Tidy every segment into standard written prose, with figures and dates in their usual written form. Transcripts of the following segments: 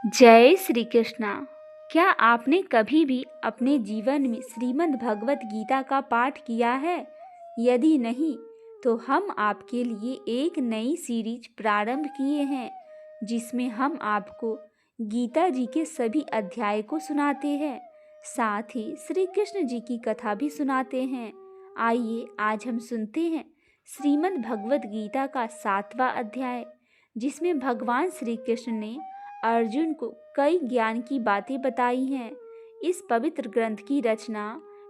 जय श्री कृष्णा। क्या आपने कभी भी अपने जीवन में श्रीमद् भगवत गीता का पाठ किया है? यदि नहीं तो हम आपके लिए एक नई सीरीज प्रारंभ किए हैं जिसमें हम आपको गीता जी के सभी अध्याय को सुनाते हैं, साथ ही श्री कृष्ण जी की कथा भी सुनाते हैं। आइए आज हम सुनते हैं श्रीमद् भगवत गीता का 7वां अध्याय, जिसमें भगवान श्री कृष्ण ने अर्जुन को कई ज्ञान की बातें बताई हैं। इस पवित्र ग्रंथ की रचना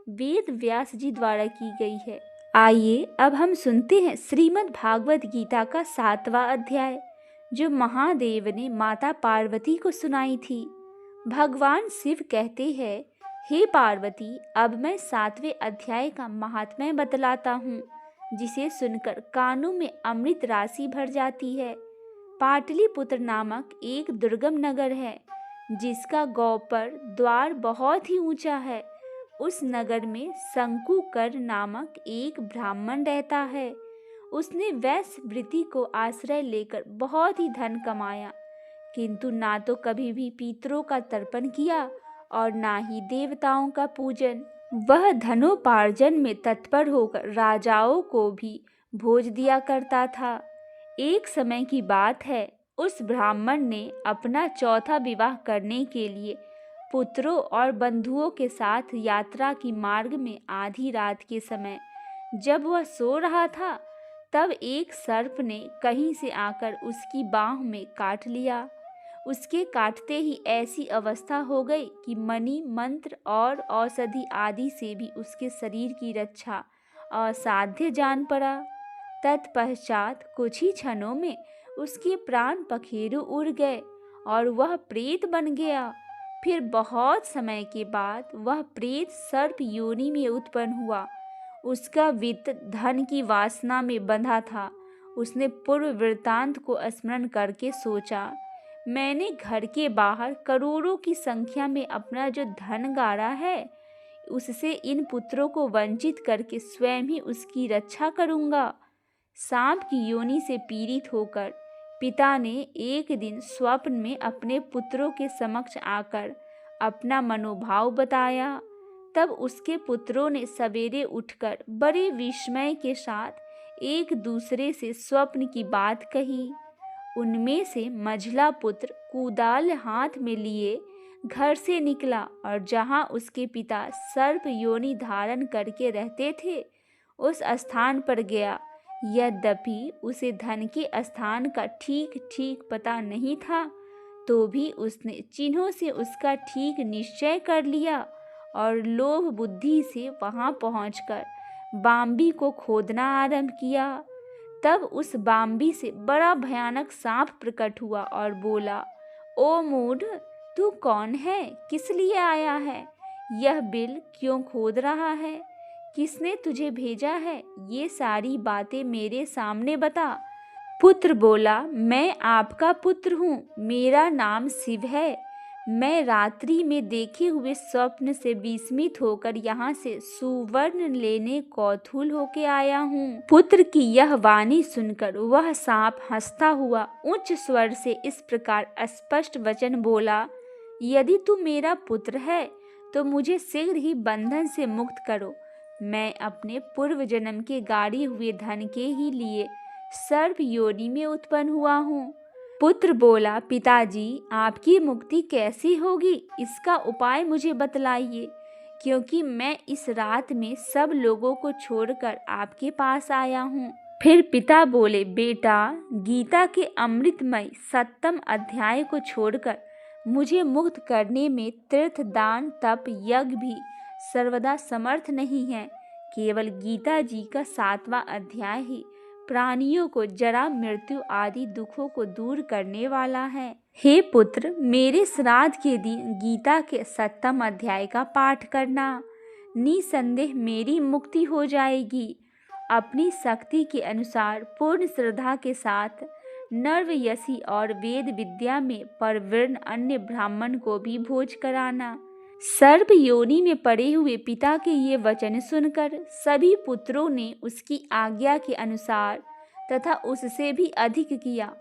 वेद व्यास जी द्वारा की गई है। आइए अब हम सुनते हैं श्रीमद् भागवत गीता का 7वां अध्याय, जो महादेव ने माता पार्वती को सुनाई थी। भगवान शिव कहते हैं, हे पार्वती, अब मैं 7वें अध्याय का महात्म्य बतलाता हूँ, जिसे सुनकर कानों में अमृत राशि भर जाती है। पाटलिपुत्र नामक एक दुर्गम नगर है, जिसका गौपर द्वार बहुत ही ऊंचा है। उस नगर में शंकुकर नामक एक ब्राह्मण रहता है। उसने वैश्य वृत्ति को आश्रय लेकर बहुत ही धन कमाया, किंतु ना तो कभी भी पितरों का तर्पण किया और ना ही देवताओं का पूजन। वह धनोपार्जन में तत्पर होकर राजाओं को भी भोज दिया करता था। एक समय की बात है, उस ब्राह्मण ने अपना चौथा विवाह करने के लिए पुत्रों और बंधुओं के साथ यात्रा की मार्ग में आधी रात के समय जब वह सो रहा था, तब एक सर्प ने कहीं से आकर उसकी बाह में काट लिया। उसके काटते ही ऐसी अवस्था हो गई कि मणि, मंत्र और औषधि आदि से भी उसके शरीर की रक्षा असाध्य जान पड़ा। तत्पश्चात कुछ ही क्षणों में उसके प्राण पखेरु उड़ गए और वह प्रेत बन गया। फिर बहुत समय के बाद वह प्रेत सर्प योनि में उत्पन्न हुआ। उसका वित्त धन की वासना में बंधा था। उसने पूर्व वृत्तांत को स्मरण करके सोचा, मैंने घर के बाहर करोड़ों की संख्या में अपना जो धन गाड़ा है, उससे इन पुत्रों को वंचित करके स्वयं ही उसकी रक्षा करूंगा। सांप की योनि से पीड़ित होकर पिता ने एक दिन स्वप्न में अपने पुत्रों के समक्ष आकर अपना मनोभाव बताया। तब उसके पुत्रों ने सवेरे उठकर बड़े विस्मय के साथ एक दूसरे से स्वप्न की बात कही। उनमें से मझला पुत्र कुदाल हाथ में लिए घर से निकला और जहां उसके पिता सर्प योनि धारण करके रहते थे, उस स्थान पर गया। यद्यपि उसे धन के स्थान का ठीक ठीक पता नहीं था, तो भी उसने चिन्हों से उसका ठीक निश्चय कर लिया और लोभ बुद्धि से वहां पहुंचकर बाम्बी को खोदना आरंभ किया। तब उस बाम्बी से बड़ा भयानक सांप प्रकट हुआ और बोला, ओ मूढ़, तू कौन है? किस लिए आया है? यह बिल क्यों खोद रहा है? किसने तुझे भेजा है? ये सारी बातें मेरे सामने बता। पुत्र बोला, मैं आपका पुत्र हूँ, मेरा नाम शिव है। मैं रात्रि में देखे हुए स्वप्न से विस्मित होकर यहाँ से सुवर्ण लेने कौतूहल होके आया हूँ। पुत्र की यह वाणी सुनकर वह सांप हंसता हुआ उच्च स्वर से इस प्रकार स्पष्ट वचन बोला, यदि तू मेरा पुत्र है तो मुझे शीघ्र ही बंधन से मुक्त करो। मैं अपने पूर्व जन्म के गाड़े हुए धन के ही लिए सर्प योनि में उत्पन्न हुआ हूँ। पुत्र बोला, पिताजी, आपकी मुक्ति कैसी होगी? इसका उपाय मुझे बतलाइए, क्योंकि मैं इस रात में सब लोगों को छोड़कर आपके पास आया हूँ। फिर पिता बोले, बेटा, गीता के अमृतमय 7वें अध्याय को छोड़कर मुझे मुक्त करने में तीर्थ, दान, तप, यज्ञ भी सर्वदा समर्थ नहीं है। केवल गीता जी का 7वां अध्याय ही प्राणियों को जरा, मृत्यु आदि दुखों को दूर करने वाला है। हे पुत्र, मेरे श्राद्ध के दिन गीता के 7वें अध्याय का पाठ करना। निसंदेह मेरी मुक्ति हो जाएगी। अपनी शक्ति के अनुसार पूर्ण श्रद्धा के साथ नर्वयसी और वेद विद्या में परवीन अन्य ब्राह्मण को भी भोज कराना। सर्प योनि में पड़े हुए पिता के ये वचन सुनकर सभी पुत्रों ने उसकी आज्ञा के अनुसार तथा उससे भी अधिक किया।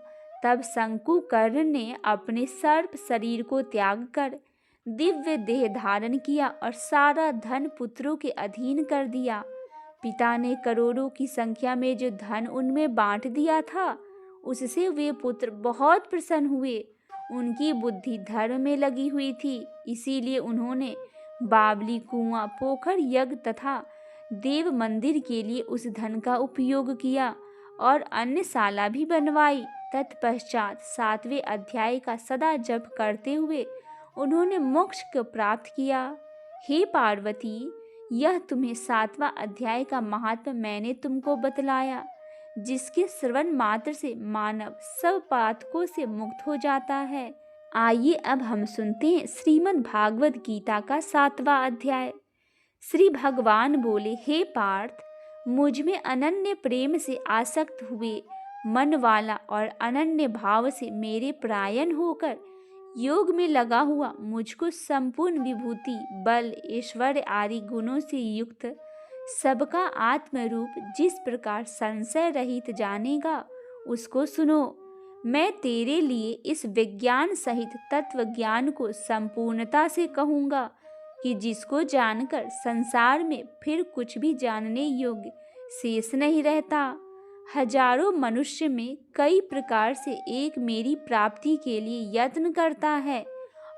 तब शंकुकर्ण ने अपने सर्प शरीर को त्याग कर दिव्य देह धारण किया और सारा धन पुत्रों के अधीन कर दिया। पिता ने करोड़ों की संख्या में जो धन उनमें बांट दिया था, उससे वे पुत्र बहुत प्रसन्न हुए। उनकी बुद्धि धर्म में लगी हुई थी, इसीलिए उन्होंने बावली, कुआं, पोखर, यज्ञ तथा देव मंदिर के लिए उस धन का उपयोग किया और अन्नशाला भी बनवाई। तत्पश्चात 7वें अध्याय का सदा जप करते हुए उन्होंने मोक्ष को प्राप्त किया। हे पार्वती, यह तुम्हें 7वां अध्याय का महात्म्य मैंने तुमको बतलाया, जिसके श्रवण मात्र से मानव सब पातकों से मुक्त हो जाता है। आइए अब हम सुनते हैं श्रीमद् भागवत गीता का 7वां अध्याय। श्री भगवान बोले, हे पार्थ, मुझ में अनन्य प्रेम से आसक्त हुए मन वाला और अनन्य भाव से मेरे परायण होकर योग में लगा हुआ मुझको संपूर्ण विभूति, बल, ऐश्वर्य आदि गुणों से युक्त सबका आत्मरूप जिस प्रकार संशय रहित जानेगा, उसको सुनो। मैं तेरे लिए इस विज्ञान सहित तत्व ज्ञान को संपूर्णता से कहूँगा कि जिसको जानकर संसार में फिर कुछ भी जानने योग्य शेष नहीं रहता। हजारों मनुष्य में कई प्रकार से एक मेरी प्राप्ति के लिए यत्न करता है,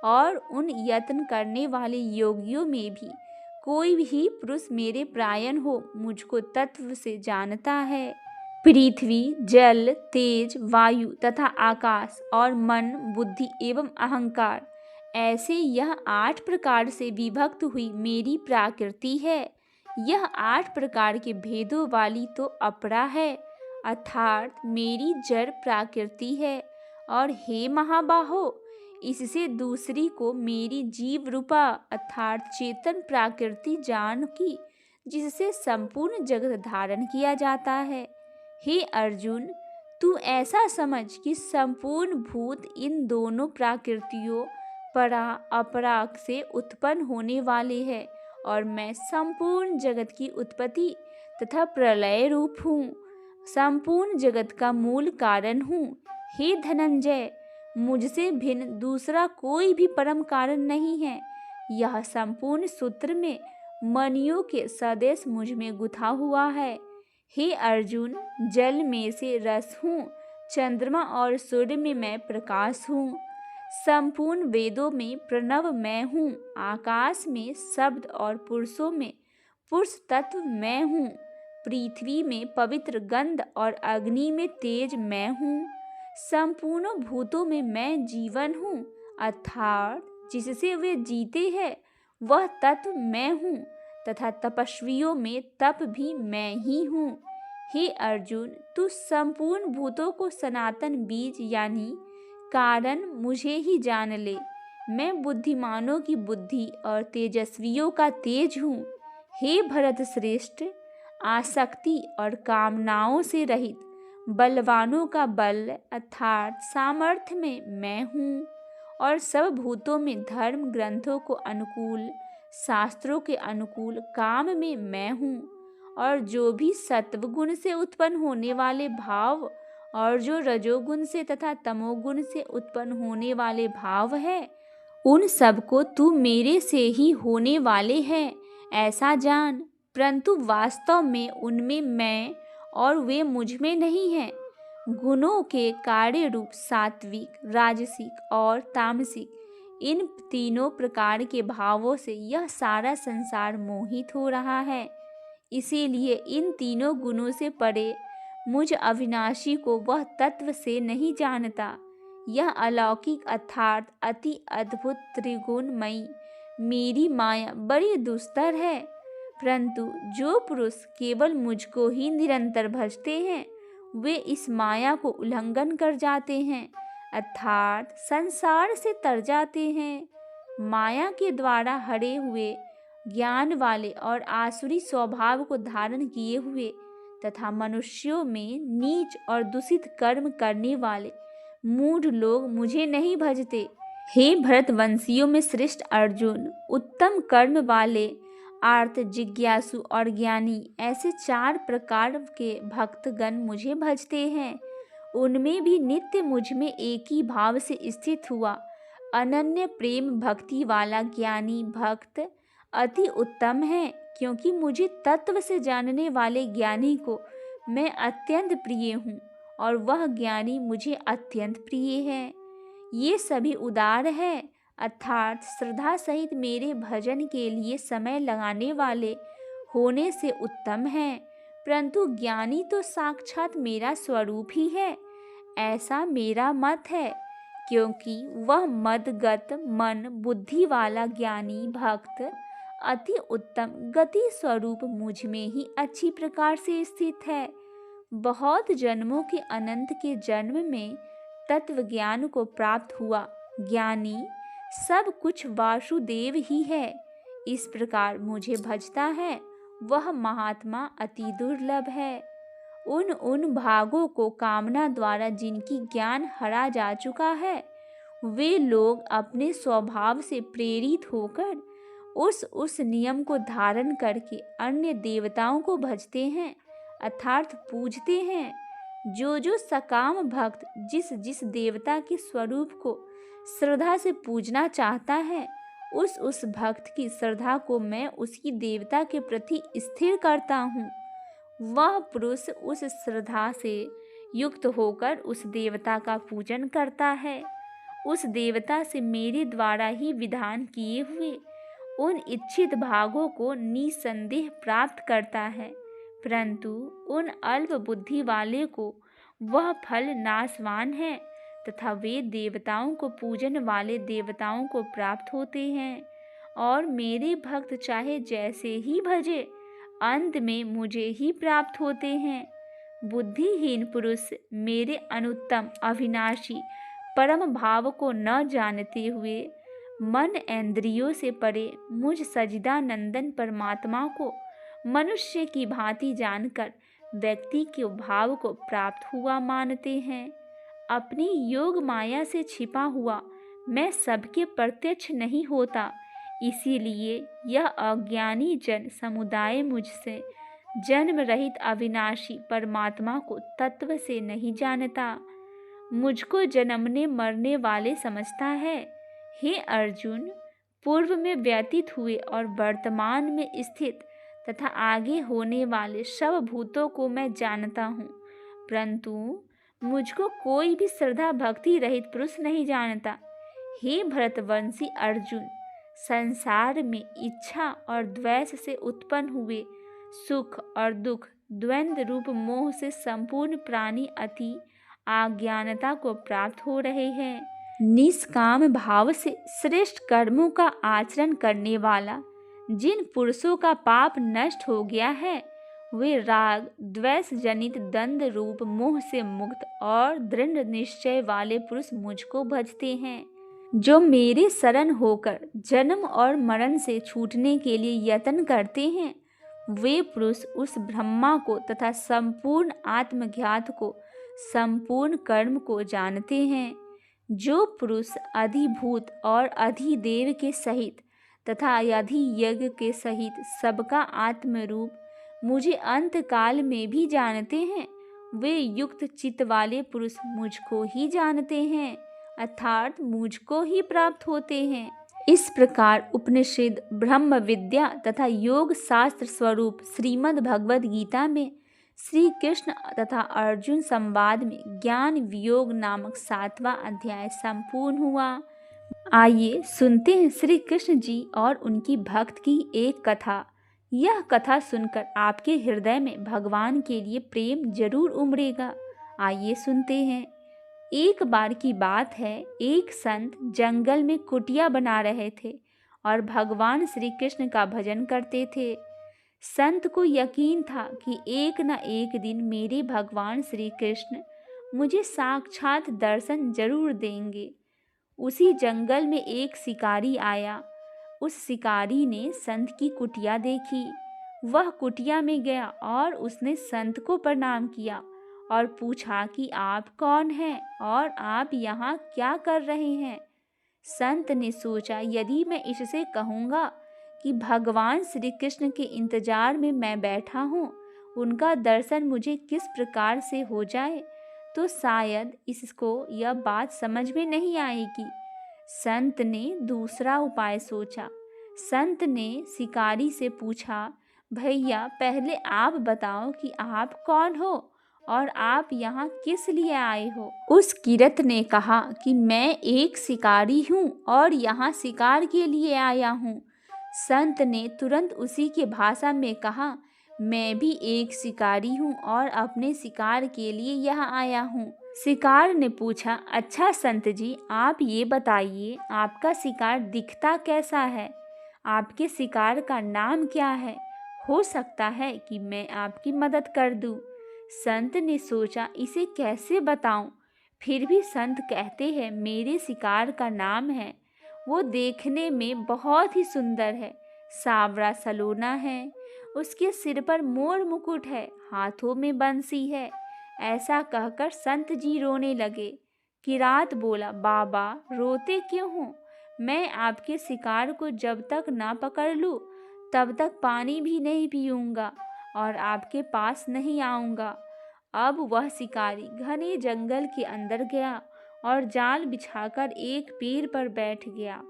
और उन यत्न करने वाले योगियों में भी कोई भी पुरुष मेरे परायण हो मुझको तत्व से जानता है। पृथ्वी, जल, तेज, वायु तथा आकाश और मन, बुद्धि एवं अहंकार, ऐसे यह 8 प्रकार से विभक्त हुई मेरी प्रकृति है। यह 8 प्रकार के भेदों वाली तो अपरा है, अर्थात मेरी जड़ प्रकृति है। और हे महाबाहो, इससे दूसरी को मेरी जीव रूपा अर्थात चेतन प्रकृति जान की, जिससे संपूर्ण जगत धारण किया जाता है। हे अर्जुन, तू ऐसा समझ कि संपूर्ण भूत इन दोनों प्रकृतियों परा अपरा से उत्पन्न होने वाले हैं, और मैं संपूर्ण जगत की उत्पत्ति तथा प्रलय रूप हूँ, संपूर्ण जगत का मूल कारण हूँ। हे धनंजय, मुझसे भिन्न दूसरा कोई भी परम कारण नहीं है। यह संपूर्ण सूत्र में मणियों के सदेश मुझ में गुथा हुआ है। हे अर्जुन, जल में से रस हूँ, चंद्रमा और सूर्य में मैं प्रकाश हूँ, संपूर्ण वेदों में प्रणव मैं हूँ, आकाश में शब्द और पुरुषों में पुरुष तत्व मैं हूँ, पृथ्वी में पवित्र गंध और अग्नि में तेज मैं हूँ, संपूर्ण भूतों में मैं जीवन हूँ, अर्थात जिससे वे जीते हैं वह तत्व मैं हूँ, तथा तपस्वियों में तप भी मैं ही हूँ। हे अर्जुन, तू संपूर्ण भूतों को सनातन बीज यानी कारण मुझे ही जान ले। मैं बुद्धिमानों की बुद्धि और तेजस्वियों का तेज हूँ। हे भरत श्रेष्ठ, आसक्ति और कामनाओं से रहित बलवानों का बल अर्थात सामर्थ्य में मैं हूँ, और सब भूतों में धर्म ग्रंथों को अनुकूल, शास्त्रों के अनुकूल काम में मैं हूँ, और जो भी सत्वगुण से उत्पन्न होने वाले भाव और जो रजोगुण से तथा तमोगुण से उत्पन्न होने वाले भाव है, उन सबको तू मेरे से ही होने वाले हैं ऐसा जान। परंतु वास्तव में उनमें मैं और वे मुझ में नहीं हैं। गुणों के कार्य रूप सात्विक, राजसिक और तामसिक, इन तीनों प्रकार के भावों से यह सारा संसार मोहित हो रहा है। इसीलिए इन तीनों गुणों से परे मुझ अविनाशी को वह तत्व से नहीं जानता। यह अलौकिक अर्थात अति अद्भुत त्रिगुणमयी मेरी माया बड़ी दुस्तर है, परंतु जो पुरुष केवल मुझको ही निरंतर भजते हैं वे इस माया को उल्लंघन कर जाते हैं, अर्थात संसार से तर जाते हैं। माया के द्वारा हरे हुए ज्ञान वाले और आसुरी स्वभाव को धारण किए हुए तथा मनुष्यों में नीच और दूषित कर्म करने वाले मूढ़ लोग मुझे नहीं भजते। हे भरतवंशियों में श्रेष्ठ अर्जुन, उत्तम कर्म वाले, आर्त, जिज्ञासु और ज्ञानी, ऐसे 4 प्रकार के भक्तगण मुझे भजते हैं। उनमें भी नित्य मुझ में एक ही भाव से स्थित हुआ अनन्य प्रेम भक्ति वाला ज्ञानी भक्त अति उत्तम है, क्योंकि मुझे तत्व से जानने वाले ज्ञानी को मैं अत्यंत प्रिय हूँ और वह ज्ञानी मुझे अत्यंत प्रिय है। ये सभी उदार है, अर्थात श्रद्धा सहित मेरे भजन के लिए समय लगाने वाले होने से उत्तम है। परंतु ज्ञानी तो साक्षात मेरा स्वरूप ही है, ऐसा मेरा मत है, क्योंकि वह मदगत मन बुद्धि वाला ज्ञानी भक्त अति उत्तम गति स्वरूप मुझ में ही अच्छी प्रकार से स्थित है। बहुत जन्मों के अनंत के जन्म में तत्व ज्ञान को प्राप्त हुआ ज्ञानी सब कुछ वासुदेव ही है, इस प्रकार मुझे भजता है वह महात्मा अति दुर्लभ है। उन भागों को कामना द्वारा जिनकी ज्ञान हरा जा चुका है, वे लोग अपने स्वभाव से प्रेरित होकर उस नियम को धारण करके अन्य देवताओं को भजते हैं, अर्थात पूजते हैं। जो सकाम भक्त जिस देवता के स्वरूप को श्रद्धा से पूजना चाहता है, उस भक्त की श्रद्धा को मैं उसकी देवता के प्रति स्थिर करता हूँ। वह पुरुष उस श्रद्धा से युक्त होकर उस देवता का पूजन करता है, उस देवता से मेरे द्वारा ही विधान किए हुए उन इच्छित भागों को निसंदेह प्राप्त करता है। परंतु उन अल्प बुद्धि वाले को वह फल नाशवान है तथा वे देवताओं को पूजन वाले देवताओं को प्राप्त होते हैं, और मेरे भक्त चाहे जैसे ही भजे अंत में मुझे ही प्राप्त होते हैं। बुद्धिहीन पुरुष मेरे अनुत्तम अविनाशी परम भाव को न जानते हुए मन इंद्रियों से परे मुझ सजिदानंदन परमात्मा को मनुष्य की भांति जानकर व्यक्ति के भाव को प्राप्त हुआ मानते हैं। अपनी योग माया से छिपा हुआ मैं सबके प्रत्यक्ष नहीं होता, इसीलिए यह अज्ञानी जन समुदाय मुझसे जन्म रहित अविनाशी परमात्मा को तत्व से नहीं जानता, मुझको जन्मने मरने वाले समझता है। हे अर्जुन, पूर्व में व्यतीत हुए और वर्तमान में स्थित तथा आगे होने वाले सब भूतों को मैं जानता हूँ, परंतु मुझको कोई भी श्रद्धा भक्ति रहित पुरुष नहीं जानता। हे भरतवंशी अर्जुन, संसार में इच्छा और द्वेष से उत्पन्न हुए सुख और दुख द्वंद्व रूप मोह से संपूर्ण प्राणी अति अज्ञानता को प्राप्त हो रहे हैं। निष्काम भाव से श्रेष्ठ कर्मों का आचरण करने वाला जिन पुरुषों का पाप नष्ट हो गया है, वे राग द्वेष जनित दंड रूप मोह से मुक्त और दृढ़ निश्चय वाले पुरुष मुझको भजते हैं। जो मेरे शरण होकर जन्म और मरण से छूटने के लिए यत्न करते हैं, वे पुरुष उस ब्रह्मा को तथा संपूर्ण आत्मज्ञात को संपूर्ण कर्म को जानते हैं। जो पुरुष अधिभूत और अधिदेव के सहित तथा अधियज्ञ के सहित सबका आत्मरूप मुझे अंत काल में भी जानते हैं, वे युक्त चित्त वाले पुरुष मुझको ही जानते हैं, अर्थात मुझको ही प्राप्त होते हैं। इस प्रकार उपनिषद ब्रह्म विद्या तथा योग शास्त्र स्वरूप श्रीमद् भगवद गीता में श्री कृष्ण तथा अर्जुन संवाद में ज्ञान वियोग नामक 7वां अध्याय संपूर्ण हुआ। आइए सुनते हैं श्री कृष्ण जी और उनकी भक्त की एक कथा। यह कथा सुनकर आपके हृदय में भगवान के लिए प्रेम जरूर उमड़ेगा। आइए सुनते हैं। एक बार की बात है, एक संत जंगल में कुटिया बना रहे थे और भगवान श्री कृष्ण का भजन करते थे। संत को यकीन था कि एक न एक दिन मेरे भगवान श्री कृष्ण मुझे साक्षात दर्शन जरूर देंगे। उसी जंगल में एक शिकारी आया। उस शिकारी ने संत की कुटिया देखी। वह कुटिया में गया और उसने संत को प्रणाम किया और पूछा कि आप कौन हैं और आप यहाँ क्या कर रहे हैं। संत ने सोचा, यदि मैं इससे कहूँगा कि भगवान श्री कृष्ण के इंतजार में मैं बैठा हूँ, उनका दर्शन मुझे किस प्रकार से हो जाए, तो शायद इसको यह बात समझ में नहीं आएगी। संत ने दूसरा उपाय सोचा। संत ने शिकारी से पूछा, भैया पहले आप बताओ कि आप कौन हो और आप यहाँ किस लिए आए हो। उस किरत ने कहा कि मैं एक शिकारी हूँ और यहाँ शिकार के लिए आया हूँ। संत ने तुरंत उसी के भाषा में कहा, मैं भी एक शिकारी हूँ और अपने शिकार के लिए यहाँ आया हूँ। शिकार ने पूछा, अच्छा संत जी, आप ये बताइए आपका शिकार दिखता कैसा है, आपके शिकार का नाम क्या है, हो सकता है कि मैं आपकी मदद कर दूं। संत ने सोचा इसे कैसे बताऊं, फिर भी संत कहते हैं मेरे शिकार का नाम है, वो देखने में बहुत ही सुंदर है, सांवरा सलोना है, उसके सिर पर मोर मुकुट है, हाथों में बंसी है। ऐसा कहकर संत जी रोने लगे। किरात बोला, बाबा रोते क्यों हो, मैं आपके शिकार को जब तक ना पकड़ लूं तब तक पानी भी नहीं पीऊंगा और आपके पास नहीं आऊंगा। अब वह शिकारी घने जंगल के अंदर गया और जाल बिछाकर एक पेड़ पर बैठ गया।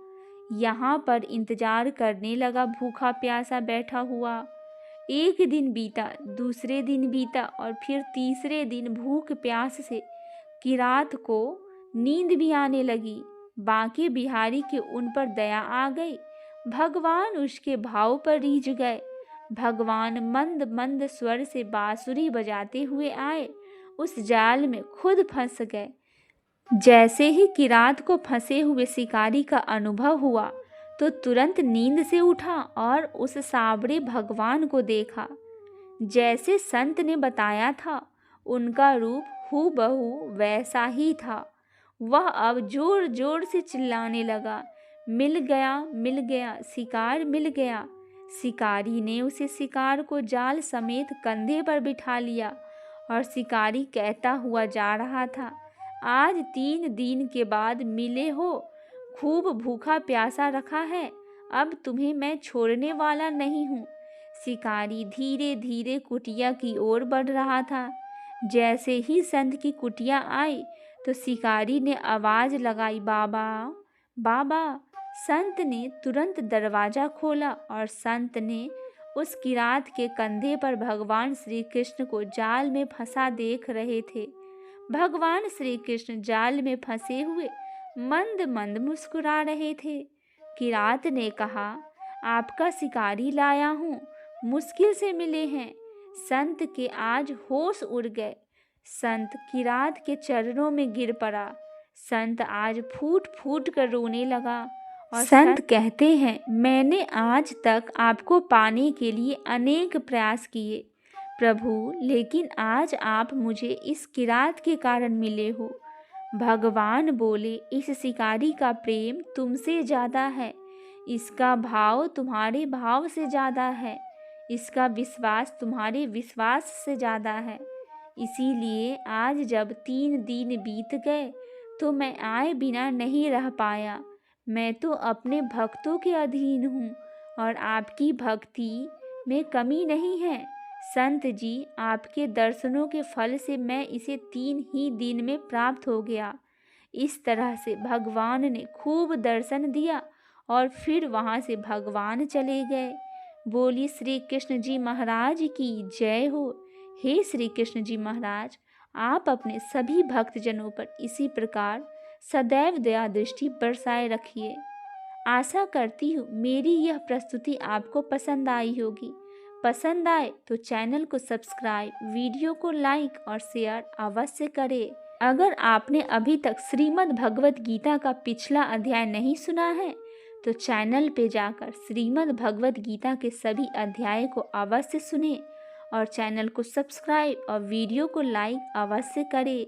यहाँ पर इंतजार करने लगा, भूखा प्यासा बैठा हुआ। एक दिन बीता, दूसरे दिन बीता और फिर तीसरे दिन भूख प्यास से किरात को नींद भी आने लगी। बांके बिहारी के उन पर दया आ गई। भगवान उसके भाव पर रीझ गए। भगवान मंद मंद स्वर से बांसुरी बजाते हुए आए, उस जाल में खुद फंस गए। जैसे ही किरात को फंसे हुए शिकारी का अनुभव हुआ तो तुरंत नींद से उठा और उस सांवरे भगवान को देखा। जैसे संत ने बताया था उनका रूप हूबहू वैसा ही था। वह अब जोर जोर से चिल्लाने लगा, मिल गया, शिकार मिल गया। शिकारी ने उसे शिकार को जाल समेत कंधे पर बिठा लिया और शिकारी कहता हुआ जा रहा था, आज 3 दिन के बाद मिले हो, खूब भूखा प्यासा रखा है, अब तुम्हें मैं छोड़ने वाला नहीं हूँ। शिकारी धीरे धीरे कुटिया की ओर बढ़ रहा था। जैसे ही संत की कुटिया आई तो शिकारी ने आवाज लगाई, बाबा बाबा। संत ने तुरंत दरवाजा खोला और संत ने उस किरात के कंधे पर भगवान श्री कृष्ण को जाल में फंसा देख रहे थे। भगवान श्री कृष्ण जाल में फंसे हुए मंद मंद मुस्कुरा रहे थे। किरात ने कहा, आपका शिकारी लाया हूँ, मुश्किल से मिले हैं। संत के आज होश उड़ गए। संत किरात के चरणों में गिर पड़ा। संत आज फूट फूट कर रोने लगा और संत कहते हैं, मैंने आज तक आपको पाने के लिए अनेक प्रयास किए प्रभु, लेकिन आज आप मुझे इस किरात के कारण मिले हो। भगवान बोले, इस शिकारी का प्रेम तुमसे ज़्यादा है, इसका भाव तुम्हारे भाव से ज़्यादा है, इसका विश्वास तुम्हारे विश्वास से ज़्यादा है। इसीलिए आज जब 3 दिन बीत गए तो मैं आए बिना नहीं रह पाया। मैं तो अपने भक्तों के अधीन हूँ और आपकी भक्ति में कमी नहीं है। संत जी, आपके दर्शनों के फल से मैं इसे 3 ही दिन में प्राप्त हो गया। इस तरह से भगवान ने खूब दर्शन दिया और फिर वहाँ से भगवान चले गए। बोली श्री कृष्ण जी महाराज की जय हो। हे श्री कृष्ण जी महाराज, आप अपने सभी भक्तजनों पर इसी प्रकार सदैव दया दृष्टि बरसाए रखिए। आशा करती हूँ मेरी यह प्रस्तुति आपको पसंद आई होगी। पसंद आए तो चैनल को सब्सक्राइब, वीडियो को लाइक और शेयर अवश्य करें। अगर आपने अभी तक श्रीमद् भगवत गीता का पिछला अध्याय नहीं सुना है तो चैनल पे जाकर श्रीमद् भगवत गीता के सभी अध्याय को अवश्य सुने और चैनल को सब्सक्राइब और वीडियो को लाइक अवश्य करें।